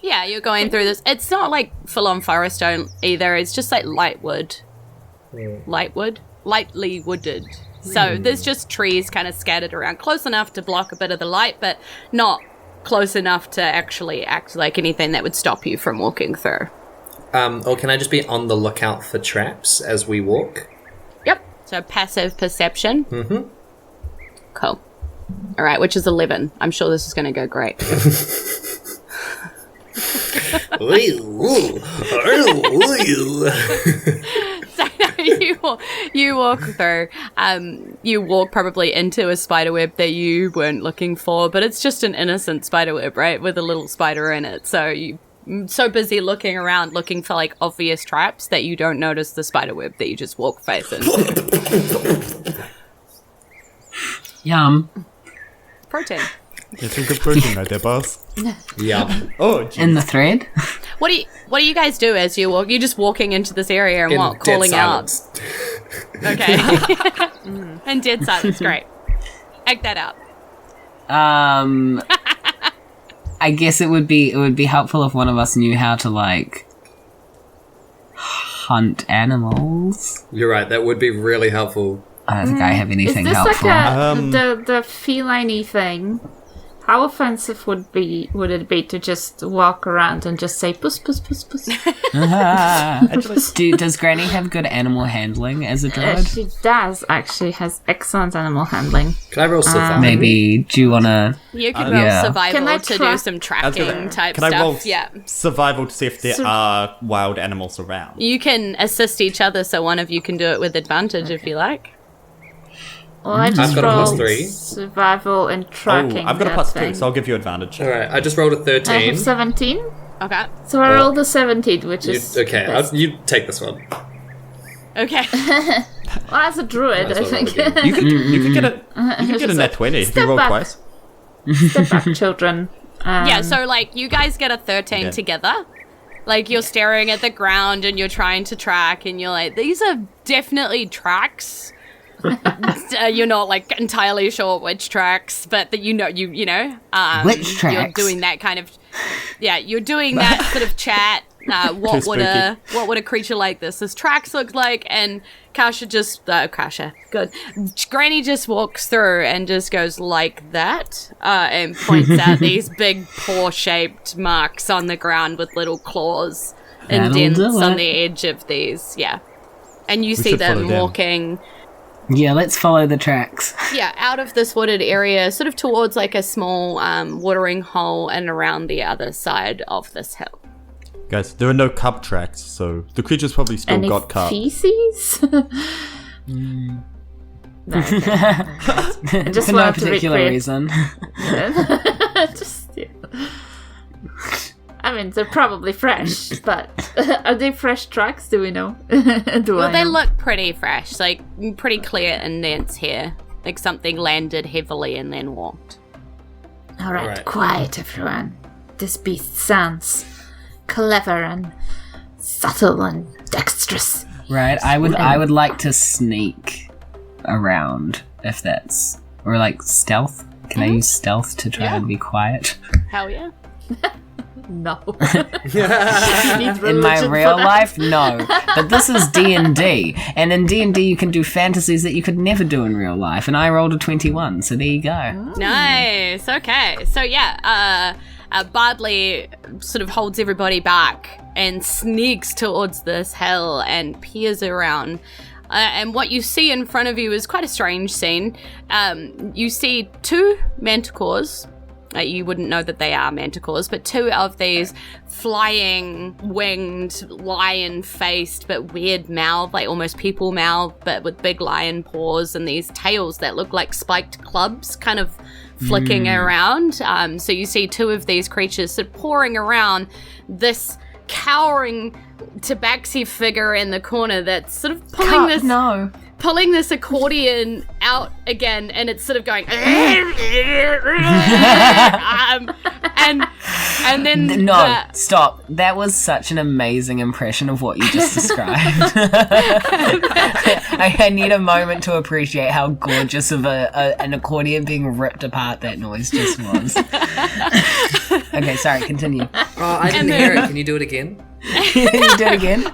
Yeah, you're going through this. It's not like full-on forest stone either. It's just like light wood. Lightly wooded. So there's just trees kind of scattered around, close enough to block a bit of the light, but not close enough to actually act like anything that would stop you from walking through. Or can I just be on the lookout for traps as we walk? Yep. So passive perception. Mm-hmm. Cool. All right, which is 11. I'm sure this is going to go great. So you walk through. You walk probably into a spider web that you weren't looking for, but it's just an innocent spider web, right, with a little spider in it. So you're so busy looking around, looking for like obvious traps that you don't notice the spider web that you just walk face into. Yum. Protein. It's a good protein right there, boss. Yeah. Oh, geez. In the thread? What do you guys do as you walk? You're just walking into this area and In what? dead Calling silence. out. Okay. And dead silence. Great. Act that out. I guess it would be helpful if one of us knew how to like hunt animals. You're right, that would be really helpful. I don't think I have Is anything this helpful. like the feline-y thing? How offensive would it be to just walk around and just say puss puss puss puss? Does Granny have good animal handling as a druid? She does actually has excellent animal handling. Can I roll survival? Maybe. Do you want to? You can roll yeah. survival Can I to try- do some tracking type Can I stuff. roll Yeah. survival to see if there are wild animals around? You can assist each other, so one of you can do it with advantage if you like. Well, I just I've got a rolled +3. survival and Oh, tracking. I've got a that +2, thing. so I'll give you advantage. Alright, I just rolled a I 13. have 17. Okay. So I rolled a 17, which You- is okay, best. you take this one. Okay. Well, as a druid, Might I as well think. roll again. You can get a just net 20 if you step roll back. twice. Step back, children. Yeah, so like you guys get a 13 Yeah. together. Like, you're staring at the ground and you're trying to track, and you're like, these are definitely tracks. You're not, like, entirely sure which tracks, but that you know. Which tracks? You're doing that kind of... Yeah, you're doing that sort of chat. What would a creature like this tracks look like? And Granny just walks through and just goes like that, and points out these big paw-shaped marks on the ground with little claws and dents on the edge of these. Yeah, and you see them walking. Yeah, let's follow the tracks. Yeah, out of this wooded area, sort of towards like a small watering hole, and around the other side of this hill. Guys, there are no cup tracks, so the creature's probably still got cup. Feces? No, I just For no wanted to be particular clear. reason. I mean, they're probably fresh, but are they fresh tracks? Do we know? Well, they look pretty fresh, like pretty clear indents here, like something landed heavily and then walked. All right, quiet, everyone. This beast sounds clever and subtle and dexterous. Right, I would like to sneak around, if that's... Or, like, stealth? Can I use stealth to try and be quiet? Hell yeah. No. In my real life, no. But this is D&D, and in D&D you can do fantasies that you could never do in real life, and I rolled a 21, so there you go. Nice, okay. So yeah, Bardley sort of holds everybody back and sneaks towards this hill and peers around. And what you see in front of you is quite a strange scene. You see two manticores. You wouldn't know that they are manticores, but two of these flying, winged, lion-faced, but weird mouth, like almost people mouth, but with big lion paws, and these tails that look like spiked clubs kind of flicking around. So you see two of these creatures sort of pouring around this cowering tabaxi figure in the corner that's sort of pulling this accordion out again, and it's sort of going and then stop. That was such an amazing impression of what you just described. I need a moment to appreciate how gorgeous of an accordion being ripped apart that noise just was. Okay, sorry, continue. Oh, I didn't hear it. Can you do it again? Can you do it again?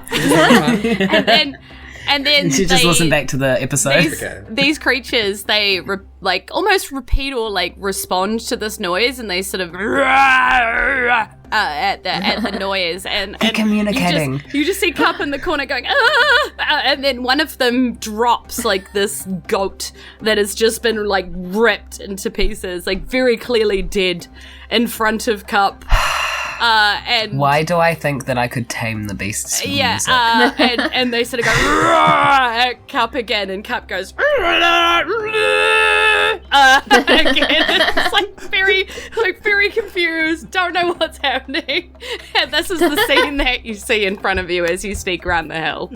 And then she just listened back to the episode. These creatures, they almost repeat or respond to this noise, and they sort of at the noise, and communicating. You just see Cup in the corner going and then one of them drops like this goat that has just been ripped into pieces, very clearly dead, in front of Cup. And why do I think that I could tame the beasts? Yeah, and they sort of go at Cup again, and Cup goes again. It's very confused, don't know what's happening. And this is the scene that you see in front of you as you sneak around the hill.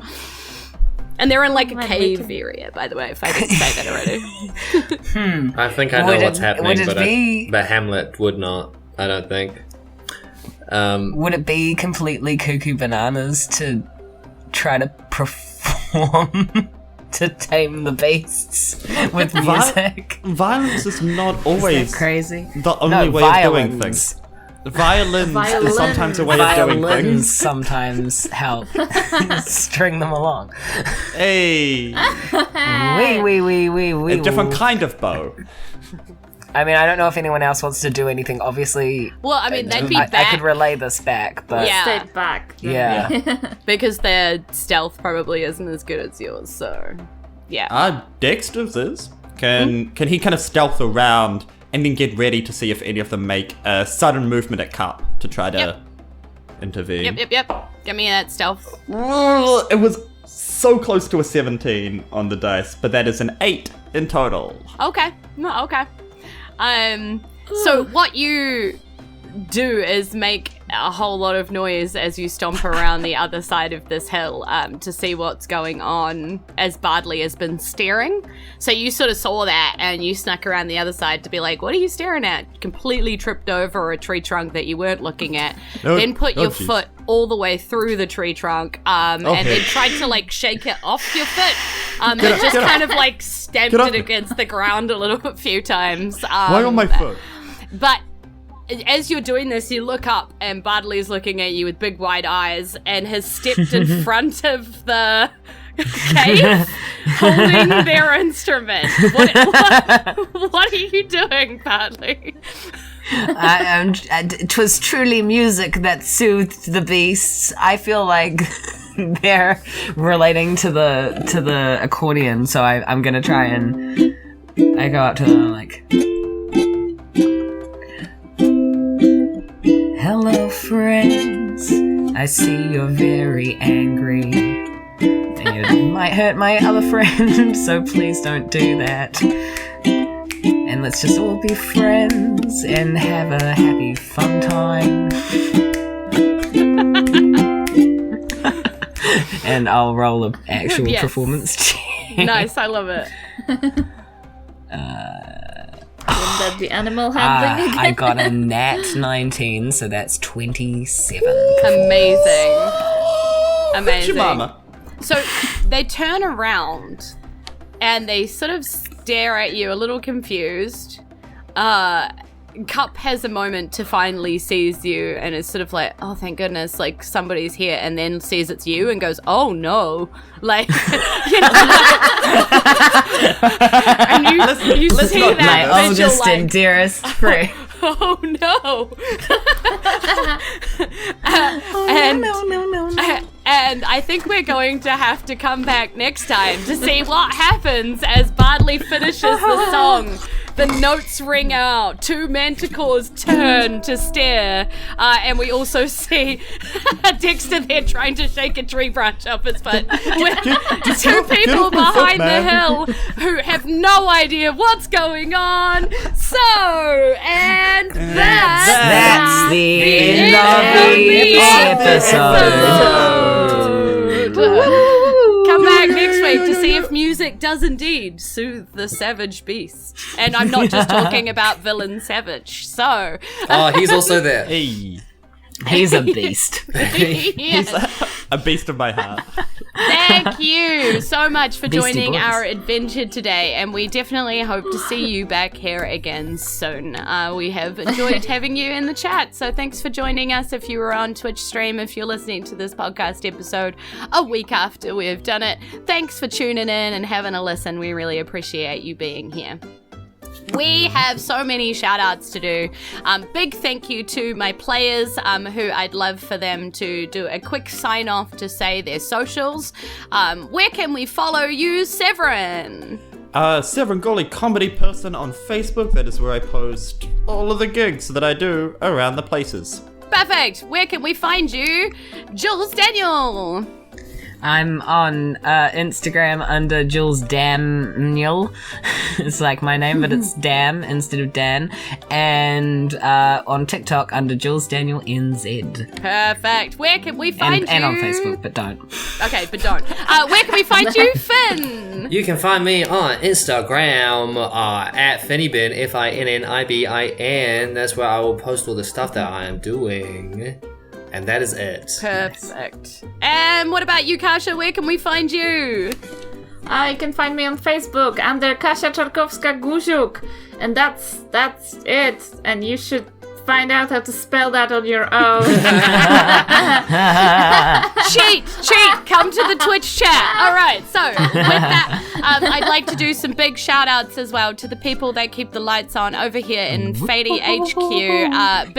And they're in a cave area, by the way, if I didn't say that already. I think I know what's happening, but Hamlet would not, I don't think. Would it be completely cuckoo bananas to try to perform to tame the beasts with music? Violence is not always crazy. The only way of doing things. Violins is sometimes a way of doing things. Sometimes help string them along. Hey. Wee. A different kind of bow. I mean, I don't know if anyone else wants to do anything. Obviously, well, I mean, they'd be back. I could relay this back, but yeah. Stay back. Yeah. Because their stealth probably isn't as good as yours, so yeah. Dexter's is. Can he kind of stealth around and then get ready to see if any of them make a sudden movement at Cup to try to intervene? Yep. Give me that stealth. It was so close to a 17 on the dice, but that is an 8 in total. Okay. Okay. So what you do is make a whole lot of noise as you stomp around the other side of this hill to see what's going on as Bardley has been staring. So you sort of saw that and you snuck around the other side to be like, what are you staring at? Completely tripped over a tree trunk that you weren't looking at. Then put your foot all the way through the tree trunk and then tried to like shake it off your foot and just kind of like stamped it against the ground a few times. Why on my foot? But as you're doing this, you look up and Bardley's looking at you with big wide eyes and has stepped in front of the cave holding their instrument. What are you doing, Bardley? It was truly music that soothed the beasts. I feel like they're relating to the accordion, so I'm gonna try and I go up to them like, hello, friends. I see you're very angry. It might hurt my other friend, so please don't do that. And let's just all be friends and have a happy, fun time. And I'll roll an actual performance check. Nice, I love it. That the animal handling again? I got a nat 19, so that's 27. Amazing. Mama. So they turn around and they sort of stare at you a little confused. Cup has a moment to finally sees you and is sort of like, oh, thank goodness, like somebody's here, and then sees it's you and goes, oh no, like, you know, and you see that my visual, oldest and dearest friend. Oh no. And I think we're going to have to come back next time to see what happens as Bardley finishes the song. The notes ring out, two manticores turn to stare, and we also see Dexter there trying to shake a tree branch off his foot. Two people behind the hill who have no idea what's going on. So, and that's the end of the episode. Come back next week to see if music does indeed soothe the savage beast. And I'm not just talking about villain Savage. So. Oh, he's also there. Hey. He's a beast. Yes. He's a beast of my heart. Thank you so much for Beastie joining boys. our adventure today, and we definitely hope to see you back here again soon. We have enjoyed having you in the chat, so thanks for joining us if you were on Twitch stream, if you're listening to this podcast episode a week after we've done it. Thanks for tuning in and having a listen. We really appreciate you being here. We have so many shout outs to do. Big thank you to my players who I'd love for them to do a quick sign off to say their socials. Where can we follow you, Severin? Severin Gawley Comedy Person on Facebook. That is where I post all of the gigs that I do around the places. Perfect. Where can we find you, Jules Daniel? I'm on Instagram under Jules Daniel. It's like my name, but it's Dam instead of Dan. And on TikTok under Jules Daniel NZ. Perfect. Where can we find you? And on Facebook, but don't. Okay, but don't. Where can we find you, Finn? You can find me on Instagram at Finnibin, FINNIBIN. That's where I will post all the stuff that I am doing. And that is it. Perfect. And what about you, Kasia? Where can we find you? You can find me on Facebook under Kasia Czarkowska-Guziuk. And that's it. And you should find out how to spell that on your own. Cheat! Come to the Twitch chat. All right, so with that, I'd like to do some big shout outs as well to the people that keep the lights on over here in Fady HQ.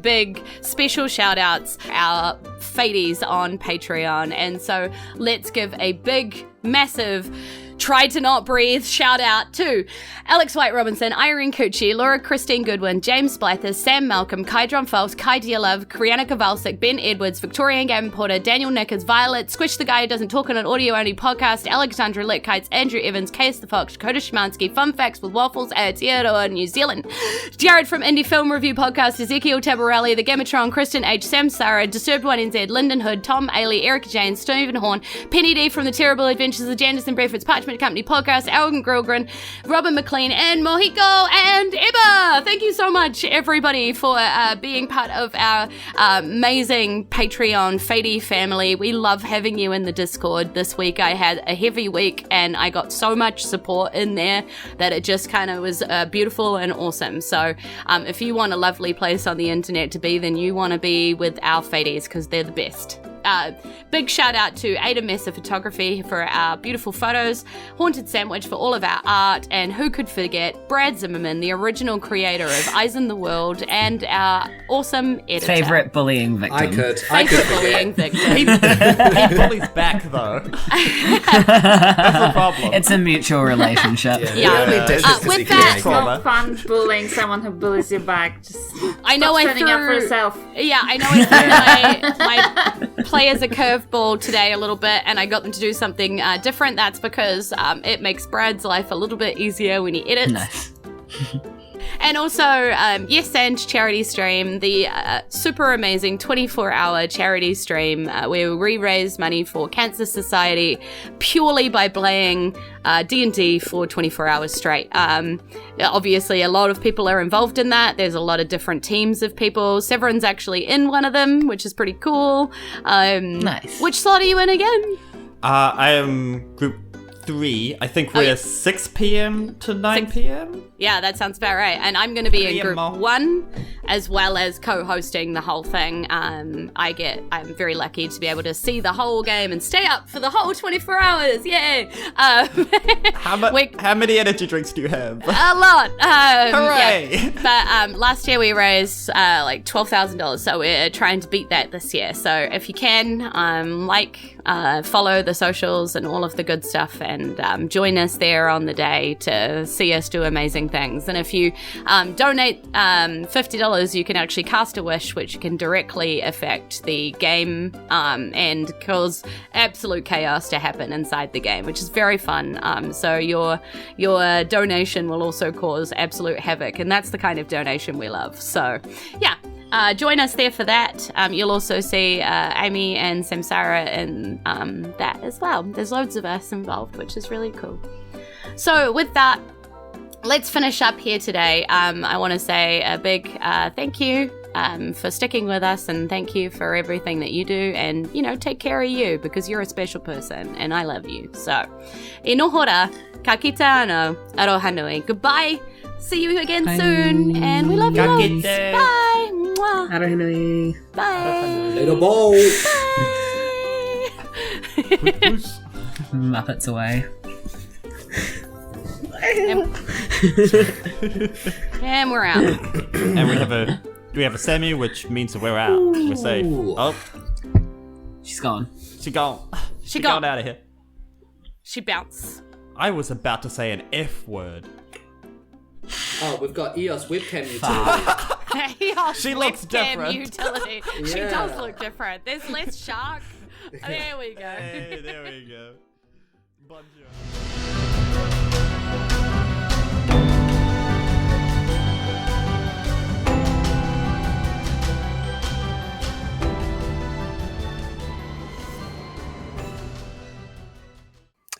Big special shout outs, our Fadies on Patreon. And so let's give a big, massive Tried to Not Breathe, shout out to Alex White Robinson, Irene Cucci, Laura Christine Goodwin, James Blyther, Sam Malcolm, Kydron Phelps, Kai Dearlove, Kriana Kovalsik, Ben Edwards, Victorian Gavin Porter, Daniel Nickers, Violet, Squish the Guy Who Doesn't Talk on an Audio-Only Podcast, Alexandra Litkites, Andrew Evans, Case the Fox, Dakota Szymanski, Fun Facts with Waffles, Aotearoa, New Zealand, Jared from Indie Film Review Podcast, Ezekiel Tabarelli, The Gamatron, Kristen H, Sam Sarah, Disturbed One NZ, Lyndon Hood, Tom Ailey, Erica Jane, Stephen Horn, Penny D from The Terrible Adventures of Jandis and Bradford's Parchment Company Podcast, Algan Grillgren, Robin McLean, and Mohiko and Eba. Thank you so much, everybody, for being part of our amazing Patreon Fady family. We love having you in the Discord. This week I had a heavy week and I got so much support in there that it just kind of was beautiful and awesome. So if you want a lovely place on the internet to be, then you want to be with our Fadies because they're the best. Big shout out to Ada Messer Photography for our beautiful photos, Haunted Sandwich for all of our art, and who could forget Brad Zimmerman, the original creator of Isen the World and our awesome editor. Favorite bullying victim. I could Favorite bullying victim. He bullies back, though. That's the problem. It's a mutual relationship. Yeah. He only does this 'cause with he that- It's can. not fun bullying someone who bullies you back. Just I know stop I standing up for threw. yourself. Yeah, I know I threw my players a curveball today a little bit, and I got them to do something different. That's because it makes Brad's life a little bit easier when he edits. Nice. And also, Yes and charity stream, the super amazing 24-hour charity stream where we raise money for Cancer Society purely by playing D&D for 24 hours straight. Obviously, a lot of people are involved in that. There's a lot of different teams of people. Severin's actually in one of them, which is pretty cool. Nice. Which slot are you in again? I am group 3. I think we're yeah. 6 p.m. to 9 p.m. Yeah, that sounds about right. And I'm going to be in group Mo. 1, as well as co-hosting the whole thing. I'm very lucky to be able to see the whole game and stay up for the whole 24 hours. Yay! How many energy drinks do you have? A lot. Hooray! Yeah. But last year we raised like $12,000, so we're trying to beat that this year. So if you can, follow the socials and all of the good stuff, and join us there on the day to see us do amazing things. And if you donate $50, you can actually cast a wish, which can directly affect the game and cause absolute chaos to happen inside the game, which is very fun. So your donation will also cause absolute havoc, and that's the kind of donation we love. So yeah. Join us there for that. You'll also see Amy and Samsara in that as well. There's loads of us involved, which is really cool. So with that, let's finish up here today. I want to say a big thank you for sticking with us, and thank you for everything that you do, and take care of you, because you're a special person and I love you. So inohora, ka kita ano, aroha nui. Goodbye. See you again soon, and we love you loads. Bye. Mwah. Bye. Little bowl. Bye. Muppets away. And we're out. And we have a semi, which means that we're out. We're safe. Oh, She's gone. she gone. She gone. out of here. She bounced. I was about to say an F word. Oh, we've got EOS webcam utility. She looks different. Utility. She Yeah. does look different. There's less shark. There we go. Hey, there we go. Bonjour.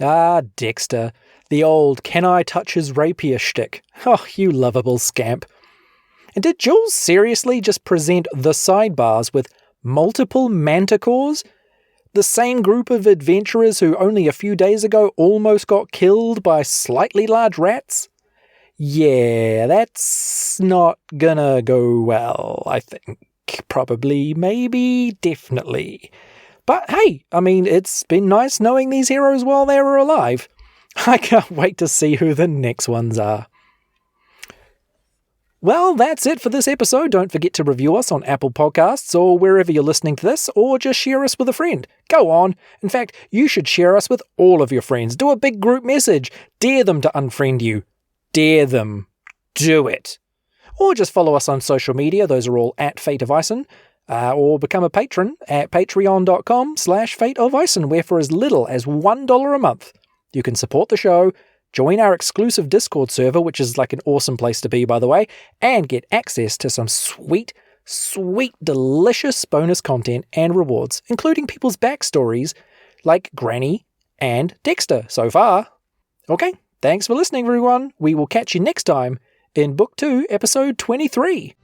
Ah, Dexter. The old can I touch his rapier shtick. Oh, you lovable scamp. And did Jules seriously just present the sidebars with multiple manticores? The same group of adventurers who only a few days ago almost got killed by slightly large rats? Yeah, that's not gonna go well, I think. Probably, maybe, definitely. But hey, I mean, it's been nice knowing these heroes while they were alive. I can't wait to see who the next ones are. Well, that's it for this episode. Don't forget to review us on Apple Podcasts or wherever you're listening to this, or just share us with a friend. Go on. In fact, you should share us with all of your friends. Do a big group message. Dare them to unfriend you. Dare them. Do it. Or just follow us on social media. Those are all at Fate of Isen. Or become a patron at patreon.com/fateofisen, where for as little as $1 a month, you can support the show, join our exclusive Discord server, which is like an awesome place to be, by the way, and get access to some sweet, delicious bonus content and rewards, including people's backstories like Granny and Dexter so far. Okay, thanks for listening, everyone. We will catch you next time in Book 2, Episode 23.